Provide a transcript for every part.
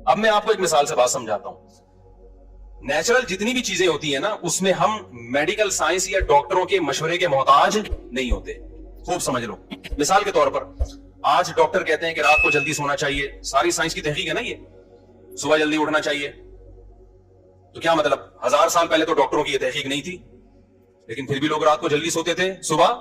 اب میں آپ کو ایک مثال سے بات سمجھاتا ہوں. نیچرل جتنی بھی چیزیں ہوتی ہیں نا, اس میں ہم میڈیکل سائنس یا ڈاکٹروں کے مشورے کے محتاج نہیں ہوتے. خوب سمجھ لو. مثال کے طور پر آج ڈاکٹر کہتے ہیں کہ رات کو جلدی سونا چاہیے, ساری سائنس کی تحقیق ہے نا, یہ صبح جلدی اٹھنا چاہیے. تو کیا مطلب 1000 سال پہلے تو ڈاکٹروں کی یہ تحقیق نہیں تھی, لیکن پھر بھی لوگ رات کو جلدی سوتے تھے, صبح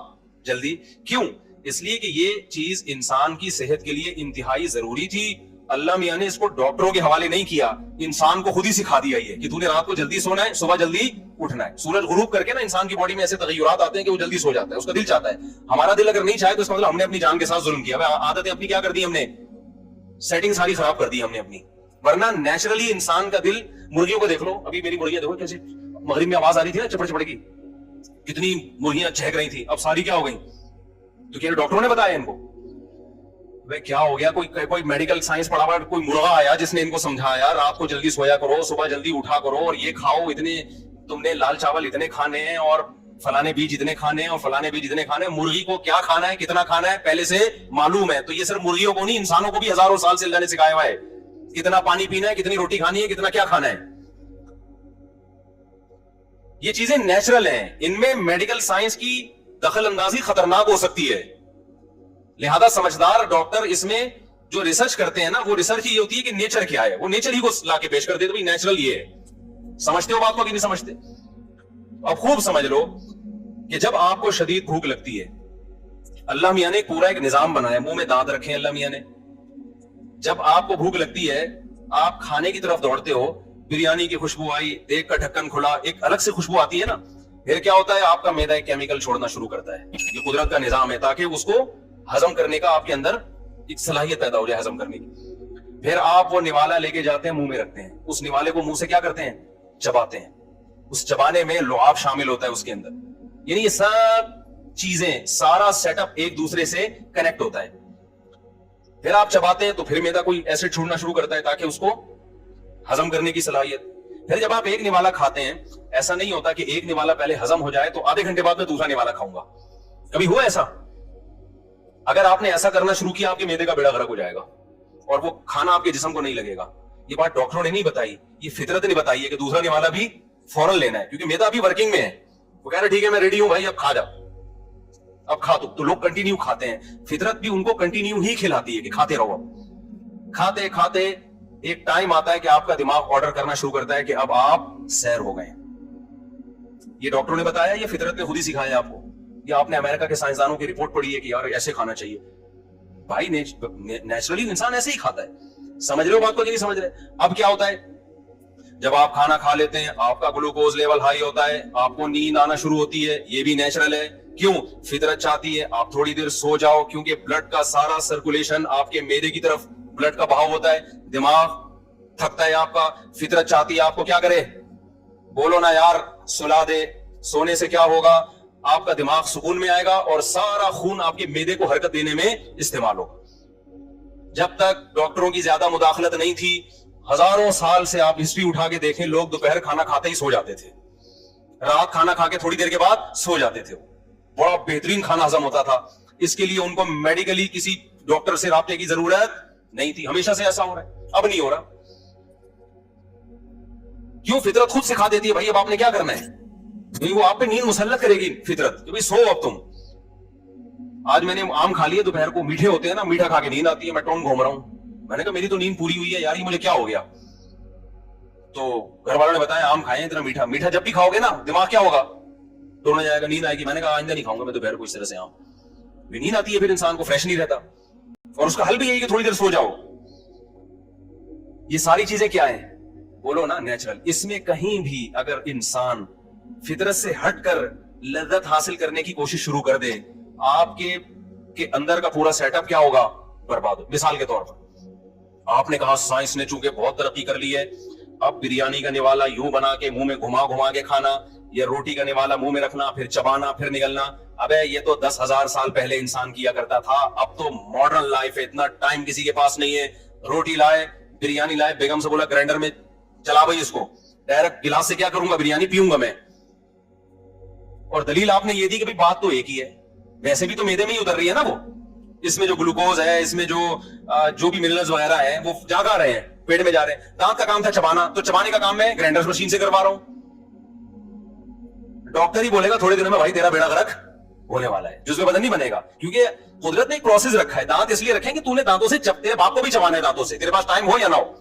جلدی. کیوں؟ اس لیے کہ یہ چیز انسان کی صحت کے لیے انتہائی ضروری تھی. اللہ میاں نے اس کو ڈاکٹروں کے حوالے نہیں کیا, انسان کو خود ہی سکھا دیا یہ کہ تو نے رات کو جلدی سونا ہے, صبح جلدی اٹھنا ہے. سورج غروب کر کے نا انسان کی باڈی میں ایسے تغیرات آتے ہیں کہ وہ جلدی سو جاتا ہے, اس کا دل چاہتا ہے. ہمارا دل اگر نہیں چاہے تو اس کا مطلب ہم نے اپنی جان کے ساتھ ظلم کیا. عادتیں اپنی کیا کر دی ہم نے, سیٹنگ ساری خراب کر دی ہم نے اپنی. ورنہ نیچرلی انسان کا دل, مرغیوں کو دیکھ لو, ابھی میری مرغیاں دیکھو کیسے مغرب میں آواز آ رہی تھی نا چپڑ چپڑ کی, کتنی مرغیاں چہک رہی تھی, اب ساری کیا ہو گئی؟ تو کیا ڈاکٹروں نے بتایا ان کو؟ کیا ہو گیا؟ کوئی میڈیکل سائنس پڑھا ہوا کوئی مرغا آیا جس نے ان کو سمجھایا رات کو جلدی سویا کرو, صبح جلدی اٹھا کرو, اور یہ کھاؤ, اتنے تم نے لال چاول اتنے کھانے ہیں, اور فلانے بیج اتنے کھانے ہیں, اور فلانے بیج اتنے کھانے ہیں. مرغی کو کیا کھانا ہے, کتنا کھانا ہے, پہلے سے معلوم ہے. تو یہ صرف مرغیوں کو نہیں, انسانوں کو بھی ہزاروں سال سے اللہ نے سکھایا ہوا ہے کتنا پانی پینا ہے, کتنی روٹی کھانی ہے, کتنا کیا کھانا ہے. یہ چیزیں نیچرل ہیں, ان میں میڈیکل سائنس کی دخل اندازی خطرناک ہو سکتی ہے. لہذا سمجھدار ڈاکٹر اس میں جو ریسرچ کرتے ہیں نا, وہ ریسرچ یہ ہوتی ہے کہ نیچر کیا ہے, وہ نیچر ہی کو لا کے پیش کر دیتے, نیچرل یہ ہے. سمجھتے ہو بات کو کہ نہیں سمجھتے؟ اب خوب سمجھ لو کہ جب آپ کو شدید بھوک لگتی ہے, اللہ میاں نے پورا ایک نظام بنایا, منہ میں دانت رکھے ہیں اللہ میاں نے. جب آپ کو بھوک لگتی ہے, آپ کھانے کی طرف دوڑتے ہو, بریانی کی خوشبو آئی, دیکھ کا ڈھکن کھلا, ایک الگ سے خوشبو آتی ہے نا, پھر کیا ہوتا ہے, آپ کا معدہ ایک کیمیکل چھوڑنا شروع کرتا ہے. یہ قدرت کا نظام ہے تاکہ اس کو ہضم کرنے کا آپ کے اندر ایک صلاحیت پیدا ہو جائے ہضم کرنے کی. پھر آپ وہ نوالا لے کے جاتے ہیں, منہ میں رکھتے ہیں, اس نوالے کو منہ سے کیا کرتے ہیں, چباتے ہیں. اس چبانے میں لعاب شامل ہوتا ہے اس کے اندر, یعنی یہ سب چیزیں, سارا سیٹ اپ ایک دوسرے سے کنیکٹ ہوتا ہے. پھر آپ چباتے ہیں تو پھر میدا کوئی ایسڈ چھوڑنا شروع کرتا ہے تاکہ اس کو ہضم کرنے کی صلاحیت. پھر جب آپ ایک نوالا کھاتے ہیں, ایسا نہیں ہوتا کہ ایک نوالا پہلے ہضم ہو جائے تو آدھے گھنٹے بعد میں دوسرا نوالا کھاؤں گا. کبھی ہوا ایسا؟ اگر آپ نے ایسا کرنا شروع کیا, آپ کے میدے کا بیڑا غرق ہو جائے گا اور وہ کھانا آپ کے جسم کو نہیں لگے گا. یہ بات ڈاکٹروں نے نہیں بتائی, یہ فطرت نے بتائی ہے کہ دوسرا نوالا بھی فوراً لینا ہے, کیونکہ میدا ابھی ورکنگ میں ہے. وہ کہہ رہے ٹھیک ہے میں ریڈی ہوں بھائی, اب کھا جا, اب کھا. تو لوگ کنٹینیو کھاتے ہیں, فطرت بھی ان کو کنٹینیو ہی کھلاتی ہے کہ کھاتے رہو. کھاتے کھاتے ایک ٹائم آتا ہے کہ آپ کا دماغ آرڈر کرنا شروع کرتا ہے کہ اب آپ سیر ہو گئے. یہ ڈاکٹروں نے بتایا, یہ فطرت نے خود ہی سکھایا آپ کو, یا آپ نے امریکہ کے سائنسدانوں کی رپورٹ پڑھی ہے کہ یار ایسے کھانا چاہیے. بھائی نیچرلی انسان ایسے ہی کھاتا ہے. سمجھ رہے ہو بات کو کہ نہیں سمجھ رہے؟ اب کیا ہوتا ہے, جب آپ کھانا کھا لیتے ہیں, آپ کا گلوکوز لیول ہائی ہوتا ہے, آپ کو نیند آنا شروع ہوتی ہے. یہ بھی نیچرل ہے. کیوں؟ فطرت چاہتی ہے آپ تھوڑی دیر سو جاؤ, کیونکہ بلڈ کا سارا سرکولیشن آپ کے میدے کی طرف بلڈ کا بہاؤ ہوتا ہے, دماغ تھکتا ہے آپ کا. فطرت چاہتی ہے آپ کو کیا کرے, بولو نا یار, سلا دے. سونے سے کیا ہوگا, آپ کا دماغ سکون میں آئے گا اور سارا خون آپ کے میدے کو حرکت دینے میں استعمال ہوگا. جب تک ڈاکٹروں کی زیادہ مداخلت نہیں تھی, ہزاروں سال سے آپ ہسٹری اٹھا کے دیکھیں, لوگ دوپہر کھانا کھاتے ہی سو جاتے تھے, رات کھانا کھا کے تھوڑی دیر کے بعد سو جاتے تھے. بڑا بہترین کھانا ہضم ہوتا تھا. اس کے لیے ان کو میڈیکلی کسی ڈاکٹر سے رابطے کی ضرورت نہیں تھی. ہمیشہ سے ایسا ہو رہا ہے, اب نہیں ہو رہا. کیوں؟ فطرت خود سکھا دیتی ہے بھائی اب آپ نے کیا کرنا ہے. وہ آپ پہ نیند مسلط کرے گی فطرت کہ بھائی سو اب تم. آج میں نے آم کھا لیے دوپہر کو, میٹھے ہوتے ہیں نا, میٹھا کھا کے نیند آتی ہے, میں ٹونگ گھوم رہا ہوں. میں نے کہا میری تو نیند پوری ہوئی ہے یار, یہ مجھے کیا ہو گیا. تو گھر والوں نے بتایا آم کھائے اتنا میٹھا. میٹھا جب بھی کھاؤ گے نا دماغ کیا ہوگا, توڑنے جائے گا, نیند آئے گی. میں نے کہا آئندہ نہیں کھاؤں گا میں دوپہر کو اس طرح سے آم. نیند آتی ہے پھر انسان کو, فریش نہیں رہتا. اور اس کا حل بھی یہی کہ تھوڑی دیر سو جاؤ. یہ ساری چیزیں کیا ہیں, بولو نا نیچرل. اس میں کہیں بھی اگر انسان فطرت سے ہٹ کر لذت حاصل کرنے کی کوشش شروع کر دے, آپ کے اندر کا پورا سیٹ اپ کیا ہوگا, برباد. مثال کے طور پر آپ نے کہا سائنس نے چونکہ بہت ترقی کر لی ہے, اب بریانی کا نوالا یوں بنا کے منہ میں گھما گھما کے کھانا, یا روٹی کا نوالا منہ میں رکھنا, پھر چبانا, پھر نگلنا. ابے یہ تو 10,000 سال پہلے انسان کیا کرتا تھا. اب تو ماڈرن لائف ہے, اتنا ٹائم کسی کے پاس نہیں ہے. روٹی لائے, بریانی لائے, بیگم سے بولا گرائنڈر میں چلا بھائی اس کو, ڈائریکٹ گلاس سے کیا کروں گا, بریانی پیوں گا میں. اور دلیل آپ نے یہ دی کہ بات تو ایک ہی ہے, ویسے بھی تو میدے میں ہی اتر رہی ہے نا وہ. اس میں جو گلوکوز ہے, اس میں جو بھی منرلز وغیرہ ہیں وہ جا رہے ہیں, پیٹ میں جا رہے ہیں. دانت کا کام تھا چبانا, تو چبانے کا کام میں گرینڈر مشین سے کروا رہا ہوں. ڈاکٹر ہی بولے گا تھوڑے دنوں میں بھائی تیرا بیڑا غرق ہونے والا ہے, جزو بدن نہیں بنے گا. کیونکہ قدرت نے ایک پروسیس رکھا ہے. دانت اس لیے رکھیں کہ تو نے دانتوں سے تیرے باپ کو بھی چبانا ہے دانتوں سے, تیرے پاس ٹائم ہو یا نہ ہو.